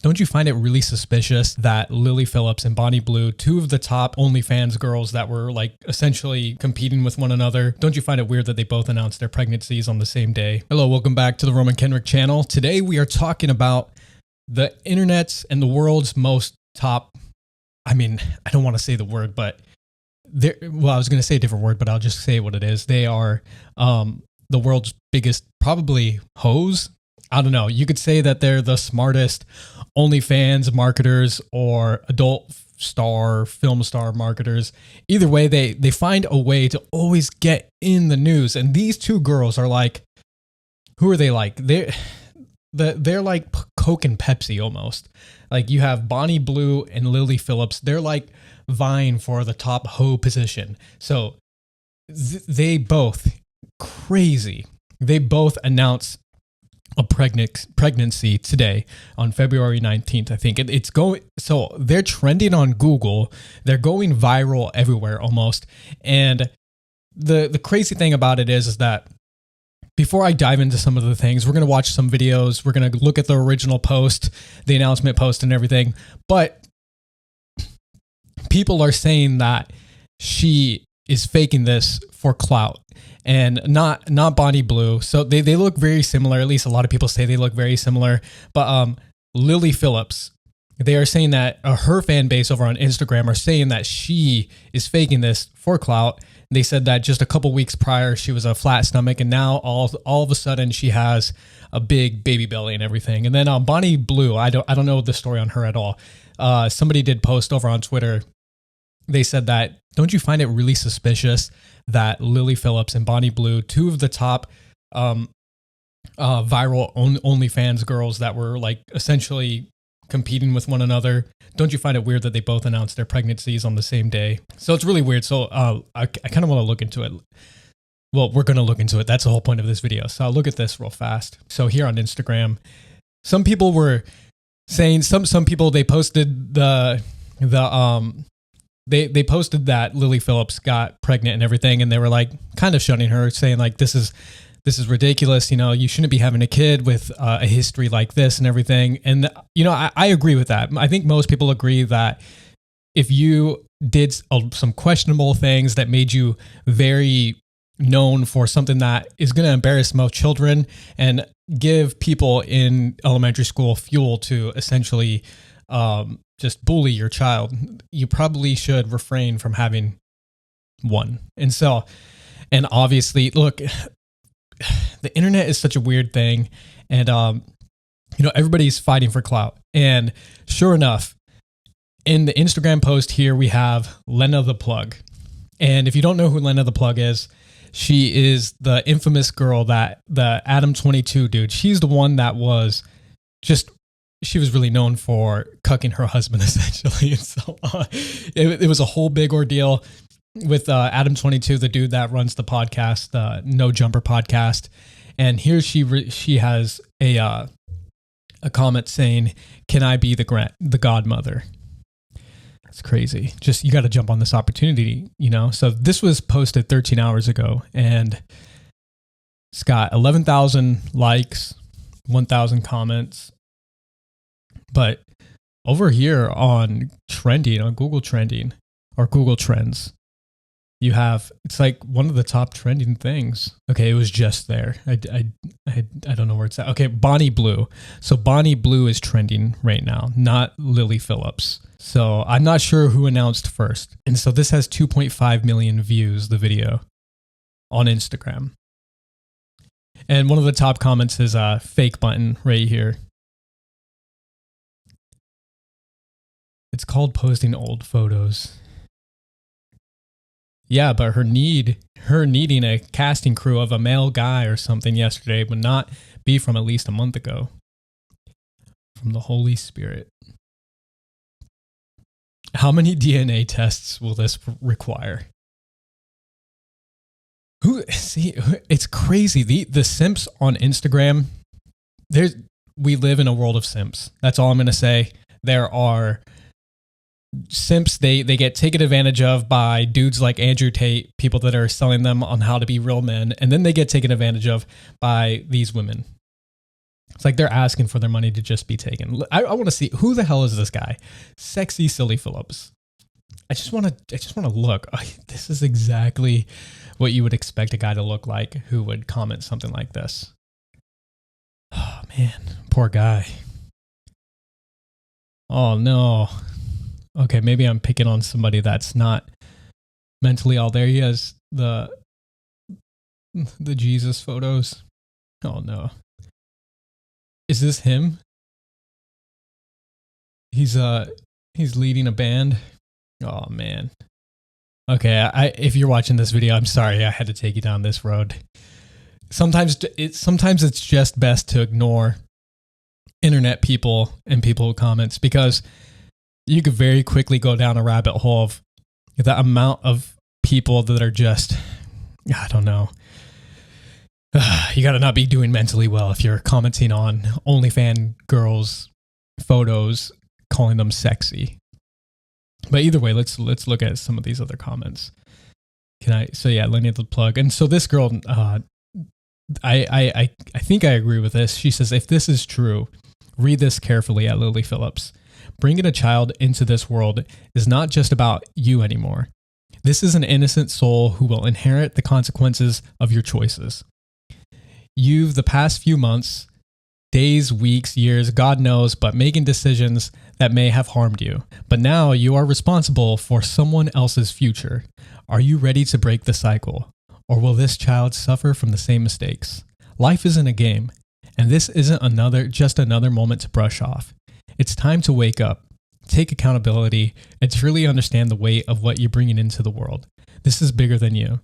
Don't you find it really suspicious that Lily Phillips and Bonnie Blue, two of the top OnlyFans girls that were like essentially competing with one another, don't you find it weird that they both announced their pregnancies on the same day? Hello, welcome back to the Roman Kenrick channel. Today we are talking about the internet's and the world's most top, I don't want to say the word, but I was going to say a different word, but I'll just say what it is. They are the world's biggest, probably hoes. I don't know. You could say that they're the smartest OnlyFans marketers or adult star, film star marketers. Either way, they find a way to always get in the news. And these two girls are like, who are they like? They're like Coke and Pepsi almost. Like you have Bonnie Blue and Lily Phillips. They're like vying for the top hoe position. So they both crazy. They both announced a pregnancy today on February 19th. I think it's going, so they're trending on Google. They're going viral everywhere almost. And the crazy thing about it is that before I dive into some of the things, we're going to watch some videos. We're going to look at the original post, the announcement post and everything. But people are saying that she is faking this for clout. And not Bonnie Blue. So they look very similar. At least a lot of people say they look very similar. But Lily Phillips, they are saying that her fan base over on Instagram are saying that she is faking this for clout. They said that just a couple weeks prior, she was a flat stomach. And now all of a sudden she has a big baby belly and everything. And then Bonnie Blue, I don't know the story on her at all. Somebody did post over on Twitter. They said that, don't you find it really suspicious that Lily Phillips and Bonnie Blue, two of the top viral OnlyFans girls that were like essentially competing with one another, don't you find it weird that they both announced their pregnancies on the same day? So it's really weird. So I kind of want to look into it. Well, we're going to look into it. That's the whole point of this video. So I'll look at this real fast. So here on Instagram, some people were saying, some people, they posted They posted that Lily Phillips got pregnant and everything, and they were like kind of shunning her, saying like, this is ridiculous. You know, you shouldn't be having a kid with a history like this and everything. And, you know, I agree with that. I think most people agree that if you did some questionable things that made you very known for something that is going to embarrass most children and give people in elementary school fuel to essentially just bully your child, you probably should refrain from having one. And so, and obviously, look, the internet is such a weird thing. And, you know, everybody's fighting for clout. And sure enough, in the Instagram post here, we have Lena the Plug. And if you don't know who Lena the Plug is, she is the infamous girl that the Adam 22 dude, she's the one that was just, she was really known for cucking her husband, essentially. And so it was a whole big ordeal with Adam 22, the dude that runs the podcast, No Jumper podcast. And here she has a comment saying, "Can I be the godmother?" That's crazy. Just, you got to jump on this opportunity, you know? So this was posted 13 hours ago, and it's got 11,000 likes, 1,000 comments. But over here on trending, on Google trending or Google Trends, you have, it's like one of the top trending things. Okay, it was just there. I don't know where it's at. Okay, Bonnie Blue. So Bonnie Blue is trending right now, not Lily Phillips. So I'm not sure who announced first. And so this has 2.5 million views, the video, on Instagram. And one of the top comments is a fake button right here. It's called posting old photos. Yeah, but her needing a casting crew of a male guy or something yesterday would not be from at least a month ago. From the Holy Spirit. How many DNA tests will this require? It's crazy. The simps on Instagram, we live in a world of simps. That's all I'm going to say. There are simps, they get taken advantage of by dudes like Andrew Tate, people that are selling them on how to be real men, and then they get taken advantage of by these women. It's like they're asking for their money to just be taken. I want to see, who the hell is this guy? Sexy Silly Phillips. I just want to look. This is exactly what you would expect a guy to look like who would comment something like this. Oh man, poor guy. Oh no. Okay, maybe I'm picking on somebody that's not mentally all there. He has the Jesus photos. Oh no. Is this him? He's leading a band. Oh man. Okay, if you're watching this video, I'm sorry I had to take you down this road. Sometimes it's just best to ignore internet people and people who comments, because you could very quickly go down a rabbit hole of the amount of people that are just, I don't know. You got to not be doing mentally well if you're commenting on OnlyFans girls' photos, calling them sexy. But either way, let's look at some of these other comments. So yeah, Lenny the plug. And so this girl, I think I agree with this. She says, if this is true, read this carefully at Lily Phillips. Bringing a child into this world is not just about you anymore. This is an innocent soul who will inherit the consequences of your choices. You've the past few months, days, weeks, years, God knows, but making decisions that may have harmed you. But now you are responsible for someone else's future. Are you ready to break the cycle? Or will this child suffer from the same mistakes? Life isn't a game, and this isn't just another moment to brush off. It's time to wake up, take accountability, and truly understand the weight of what you're bringing into the world. This is bigger than you.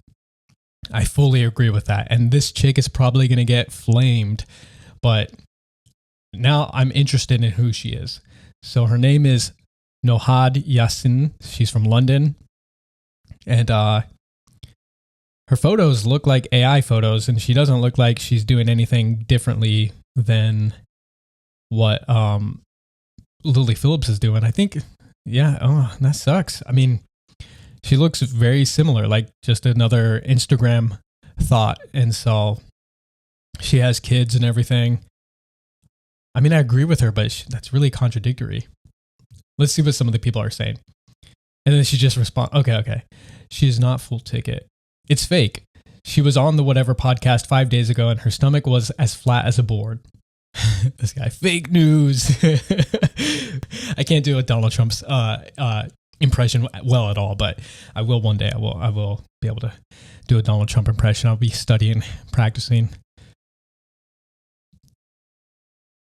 I fully agree with that. And this chick is probably going to get flamed, but now I'm interested in who she is. So her name is Nohad Yassin. She's from London. And her photos look like AI photos, and she doesn't look like she's doing anything differently than what Lily Phillips is doing. I think, yeah, that sucks. I mean, she looks very similar, like just another Instagram thought. And so she has kids and everything. I mean, I agree with her, but that's really contradictory. Let's see what some of the people are saying. And then she just responds, okay. She's not full ticket. It's fake. She was on the whatever podcast 5 days ago and her stomach was as flat as a board. This guy, fake news. I can't do a Donald Trump's impression well at all, but I will one day. I will be able to do a Donald Trump impression. I'll be studying, practicing.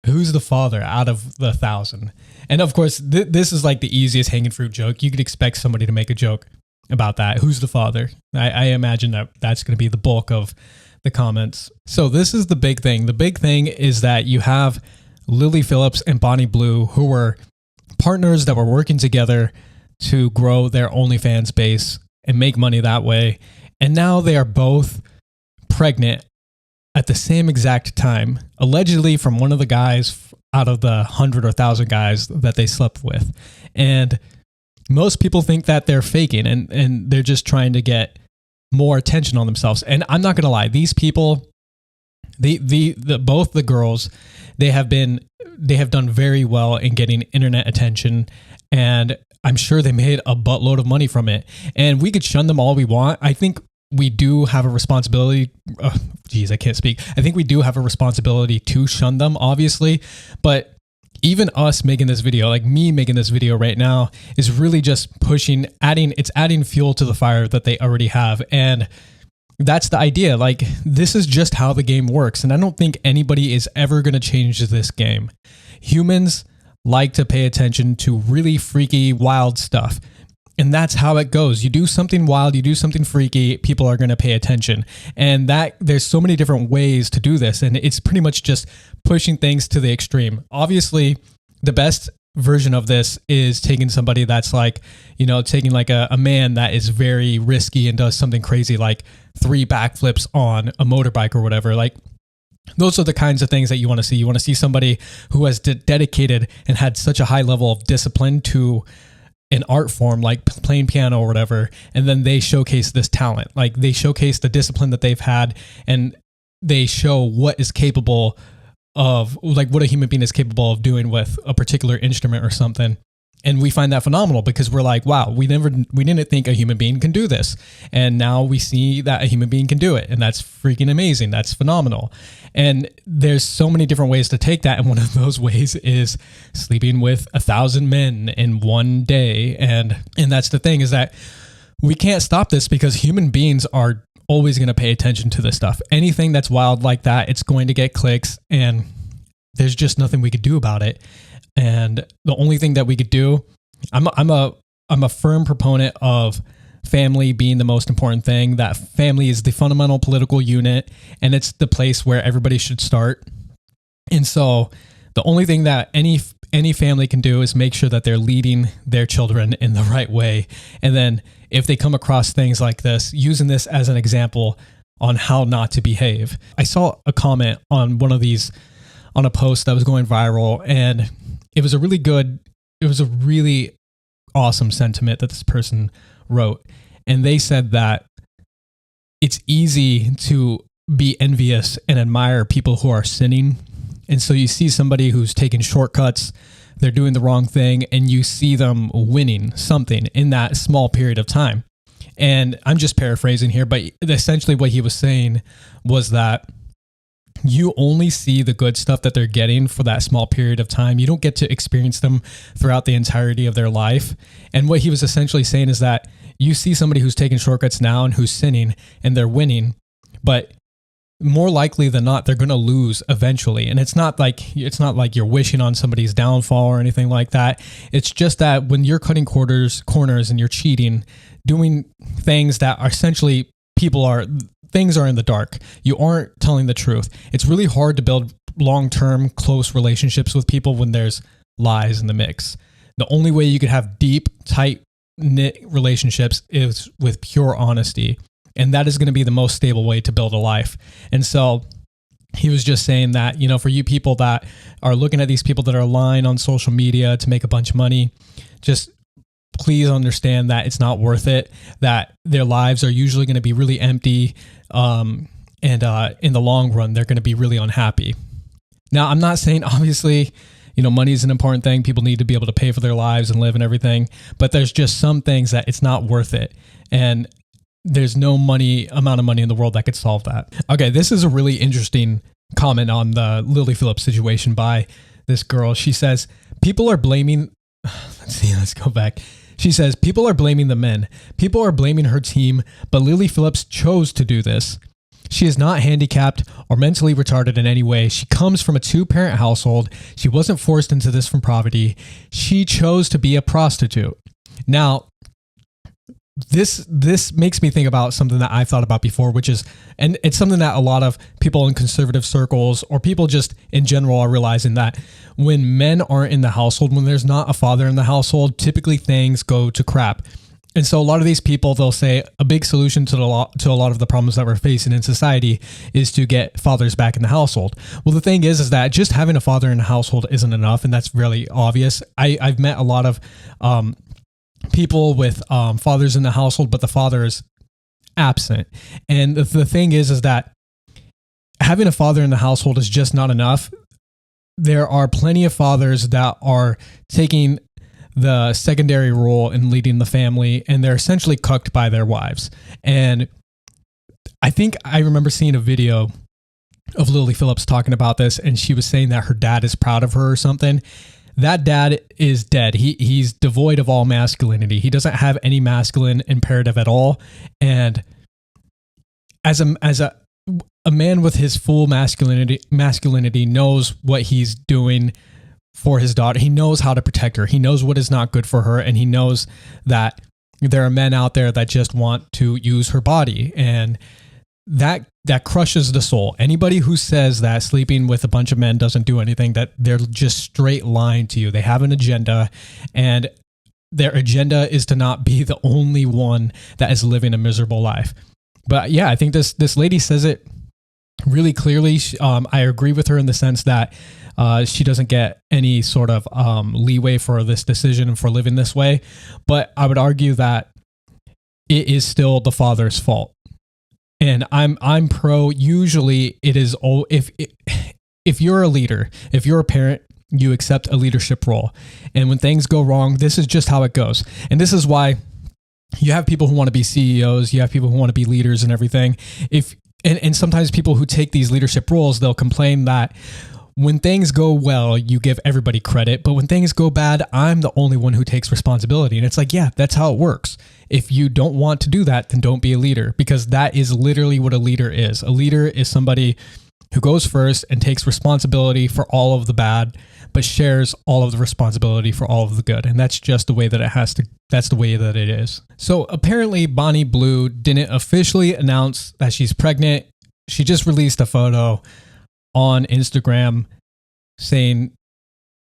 Who's the father out of the 1,000? And of course, this is like the easiest hanging fruit joke. You could expect somebody to make a joke about that. Who's the father? I imagine that's going to be the bulk of the comments. So this is the big thing. The big thing is that you have Lily Phillips and Bonnie Blue, who were partners that were working together to grow their OnlyFans base and make money that way. And now they are both pregnant at the same exact time, allegedly from one of the guys out of the 100 or 1,000 guys that they slept with. And most people think that they're faking and they're just trying to get more attention on themselves. And I'm not going to lie, these people, both the girls, they have done very well in getting internet attention, and I'm sure they made a buttload of money from it. And we could shun them all we want. I think we do have a responsibility. I can't speak. I think we do have a responsibility to shun them, obviously. But even us making this video, like me making this video right now, is really just adding fuel to the fire that they already have. And that's the idea. Like, this is just how the game works. And I don't think anybody is ever going to change this game. Humans like to pay attention to really freaky, wild stuff. And that's how it goes. You do something wild, you do something freaky, people are going to pay attention. And there's so many different ways to do this. And it's pretty much just pushing things to the extreme. Obviously, the best version of this is taking somebody that's like, taking like a man that is very risky and does something crazy, like 3 backflips on a motorbike or whatever. Like, those are the kinds of things that you want to see. You want to see somebody who has dedicated and had such a high level of discipline to an art form like playing piano or whatever, and then they showcase this talent. Like, they showcase the discipline that they've had, and they show what is capable of like what a human being is capable of doing with a particular instrument or something. And we find that phenomenal because we're like, wow, we didn't think a human being can do this. And now we see that a human being can do it. And that's freaking amazing. That's phenomenal. And there's so many different ways to take that. And one of those ways is sleeping with 1,000 men in one day. And that's the thing, is that we can't stop this because human beings are always going to pay attention to this stuff. Anything that's wild like that, it's going to get clicks, and there's just nothing we could do about it. And the only thing that we could do, I'm a firm proponent of family being the most important thing. That family is the fundamental political unit, and it's the place where everybody should start. And so the only thing that any family can do is make sure that they're leading their children in the right way. And then if they come across things like this, using this as an example on how not to behave. I saw a comment on one of these, on a post that was going viral, and it was a really awesome sentiment that this person wrote. And they said that it's easy to be envious and admire people who are sinning. And so you see somebody who's taking shortcuts, they're doing the wrong thing, and you see them winning something in that small period of time. And I'm just paraphrasing here, but essentially what he was saying was that you only see the good stuff that they're getting for that small period of time. You don't get to experience them throughout the entirety of their life. And what he was essentially saying is that you see somebody who's taking shortcuts now and who's sinning and they're winning, but more likely than not, they're going to lose eventually. And it's not like you're wishing on somebody's downfall or anything like that. It's just that when you're cutting corners and you're cheating, doing things that are essentially things are in the dark. You aren't telling the truth. It's really hard to build long-term close relationships with people when there's lies in the mix. The only way you could have deep, tight-knit relationships is with pure honesty. And that is going to be the most stable way to build a life. And so he was just saying that, for you people that are looking at these people that are lying on social media to make a bunch of money, just please understand that it's not worth it, that their lives are usually going to be really empty. And in the long run, they're going to be really unhappy. Now, I'm not saying, obviously, money is an important thing. People need to be able to pay for their lives and live and everything. But there's just some things that it's not worth it. And there's no amount of money in the world that could solve that. Okay, this is a really interesting comment on the Lily Phillips situation by this girl. She says, people are blaming... Let's go back. She says, people are blaming the men. People are blaming her team, but Lily Phillips chose to do this. She is not handicapped or mentally retarded in any way. She comes from a 2-parent household. She wasn't forced into this from poverty. She chose to be a prostitute. Now, this makes me think about something that I've thought about before, which is, and it's something that a lot of people in conservative circles or people just in general are realizing, that when men aren't in the household, when there's not a father in the household, typically things go to crap. And so a lot of these people, they'll say a big solution to a lot of the problems that we're facing in society is to get fathers back in the household. Well, the thing is that just having a father in the household isn't enough. And that's really obvious. I've met a lot of, people with fathers in the household, but the father is absent. And the thing is that having a father in the household is just not enough. There are plenty of fathers that are taking the secondary role in leading the family, and they're essentially cucked by their wives. And I think I remember seeing a video of Lily Phillips talking about this, and she was saying that her dad is proud of her or something. That dad is dead. He's devoid of all masculinity. He doesn't have any masculine imperative at all. And as a man with his full masculinity knows what he's doing for his daughter. He knows how to protect her. He knows what is not good for her. And he knows that there are men out there that just want to use her body. And that crushes the soul. Anybody who says that sleeping with a bunch of men doesn't do anything, that they're just straight lying to you. They have an agenda, and their agenda is to not be the only one that is living a miserable life. But yeah, I think this lady says it really clearly. I agree with her in the sense that she doesn't get any sort of leeway for this decision and for living this way. But I would argue that it is still the father's fault. And I'm pro. Usually, it is if you're a leader, if you're a parent, you accept a leadership role. And when things go wrong, this is just how it goes. And this is why you have people who want to be CEOs, you have people who want to be leaders and everything. And sometimes people who take these leadership roles, they'll complain that when things go well, you give everybody credit, but when things go bad, I'm the only one who takes responsibility. And it's like, yeah, that's how it works. If you don't want to do that, then don't be a leader, because that is literally what a leader is. A leader is somebody who goes first and takes responsibility for all of the bad, but shares all of the responsibility for all of the good. And that's just the way that that's the way that it is. So apparently Bonnie Blue didn't officially announce that she's pregnant. She just released a photo on Instagram saying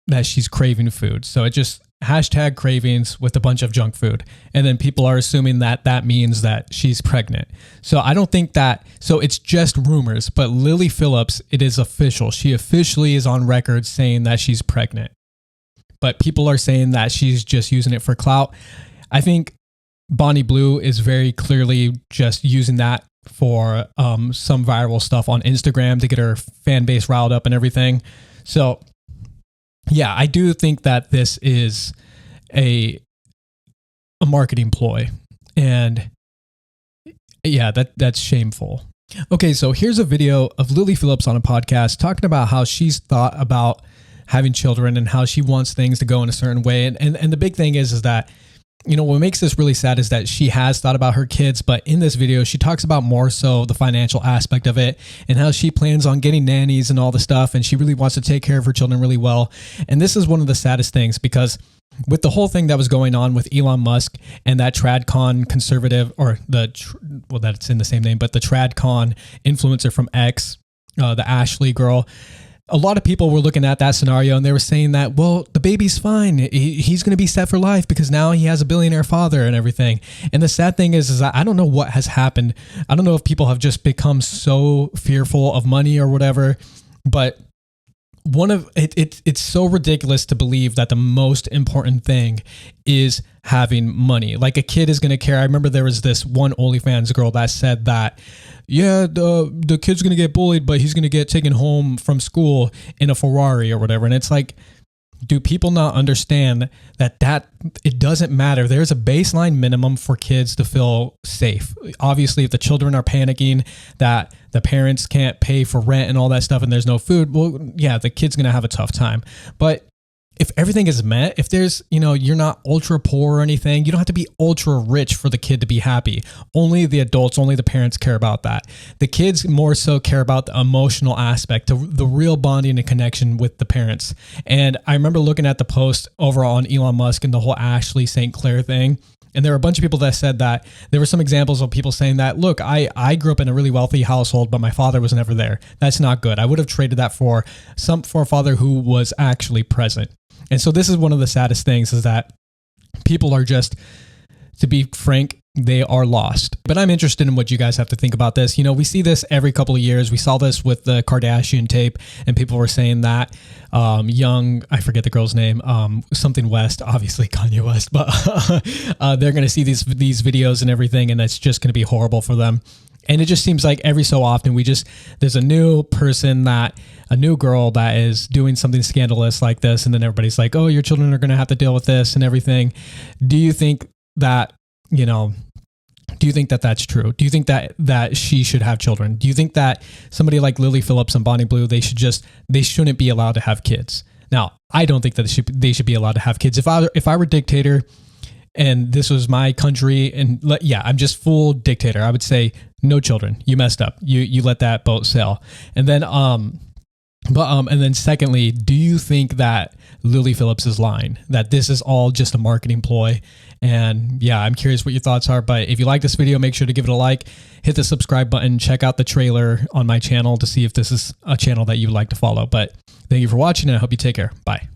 that she's craving food. So it just hashtag cravings with a bunch of junk food. And then people are assuming that that means that she's pregnant. So I don't think that, so it's just rumors, but Lily Phillips, it is official. She officially is on record saying that she's pregnant. But people are saying that she's just using it for clout. I think Bonnie Blue is very clearly just using that for some viral stuff on Instagram to get her fan base riled up and everything. So yeah, I do think that this is a marketing ploy, and yeah, that's shameful. Okay, so here's a video of Lily Phillips on a podcast talking about how she's thought about having children and how she wants things to go in a certain way. And the big thing is that, you know, what makes this really sad is that she has thought about her kids, but in this video, she talks about more so the financial aspect of it and how she plans on getting nannies and all the stuff. And she really wants to take care of her children really well. And this is one of the saddest things, because with the whole thing that was going on with Elon Musk and that TradCon conservative, or that's in the same name, but the TradCon influencer from X, the Ashley girl, a lot of people were looking at that scenario and they were saying that, well, the baby's fine. He's going to be set for life because now he has a billionaire father and everything. And the sad thing is I don't know what has happened. I don't know if people have just become so fearful of money or whatever, but it's so ridiculous to believe that the most important thing is having money. Like, a kid is going to care. I remember there was this one OnlyFans girl that said that, yeah, the kid's going to get bullied, but he's going to get taken home from school in a Ferrari or whatever. And it's like, do people not understand that it doesn't matter? There's a baseline minimum for kids to feel safe. Obviously, if the children are panicking that the parents can't pay for rent and all that stuff and there's no food, well, yeah, the kid's going to have a tough time. But if everything is met, if there's, you know, you're not ultra poor or anything, you don't have to be ultra rich for the kid to be happy. Only the adults, only the parents care about that. The kids more so care about the emotional aspect, the real bonding and connection with the parents. And I remember looking at the post overall on Elon Musk and the whole Ashley St. Clair thing. And there were a bunch of people that said that there were some examples of people saying that, look, I grew up in a really wealthy household, but my father was never there. That's not good. I would have traded that for a father who was actually present. And so this is one of the saddest things, is that people are just, to be frank, they are lost. But I'm interested in what you guys have to think about this. You know, we see this every couple of years. We saw this with the Kardashian tape, and people were saying that I forget the girl's name, something West, obviously Kanye West, but they're going to see these videos and everything, and it's just going to be horrible for them. And it just seems like every so often there's a new girl that is doing something scandalous like this. And then everybody's like, oh, your children are going to have to deal with this and everything. Do you think that, that's true? Do you think that she should have children? Do you think that somebody like Lily Phillips and Bonnie Blue, they shouldn't be allowed to have kids? Now, I don't think that they should be allowed to have kids. If I were a dictator and this was my country, and I'm just full dictator, I would say, no children. You messed up. You let that boat sail. And then, and then secondly, do you think that Lily Phillips is lying, that this is all just a marketing ploy? And yeah, I'm curious what your thoughts are. But if you like this video, make sure to give it a like, hit the subscribe button, check out the trailer on my channel to see if this is a channel that you would like to follow. But thank you for watching, and I hope you take care. Bye.